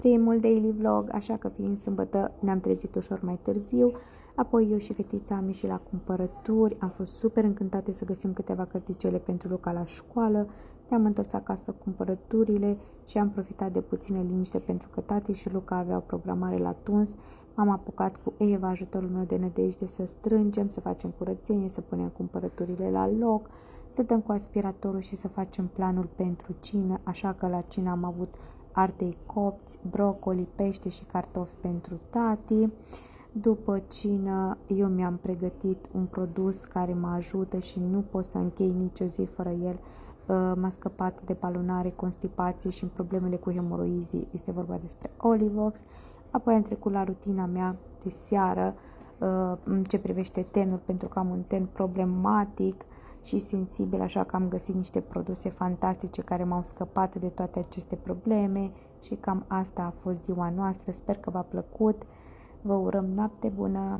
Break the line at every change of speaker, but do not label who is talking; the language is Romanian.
primul daily vlog, așa că fiind sâmbătă ne-am trezit ușor mai târziu. Apoi eu și fetița am ieșit la cumpărături, am fost super încântate să găsim câteva cărticele pentru Luca la școală. Ne-am întors acasă cu cumpărăturile și am profitat de puțină liniște pentru că tati și Luca aveau programare la tuns. M-am apucat cu Eva, ajutorul meu de nădejde, să strângem, să facem curățenie, să punem cumpărăturile la loc, să dăm cu aspiratorul și să facem planul pentru cină, așa că la cină am avut ardei copți, brocoli, pește și cartofi pentru tati. După cină, eu mi-am pregătit un produs care mă ajută și nu pot să închei nicio zi fără el. M-a scăpat de balonare, constipație și problemele cu hemoroizii. Este vorba despre Olivox. Apoi am trecut la rutina mea de seară în ce privește tenul, pentru că am un ten problematic și sensibil, așa că am găsit niște produse fantastice care m-au scăpat de toate aceste probleme și cam asta a fost ziua noastră. Sper că v-a plăcut. Vă urăm noapte bună!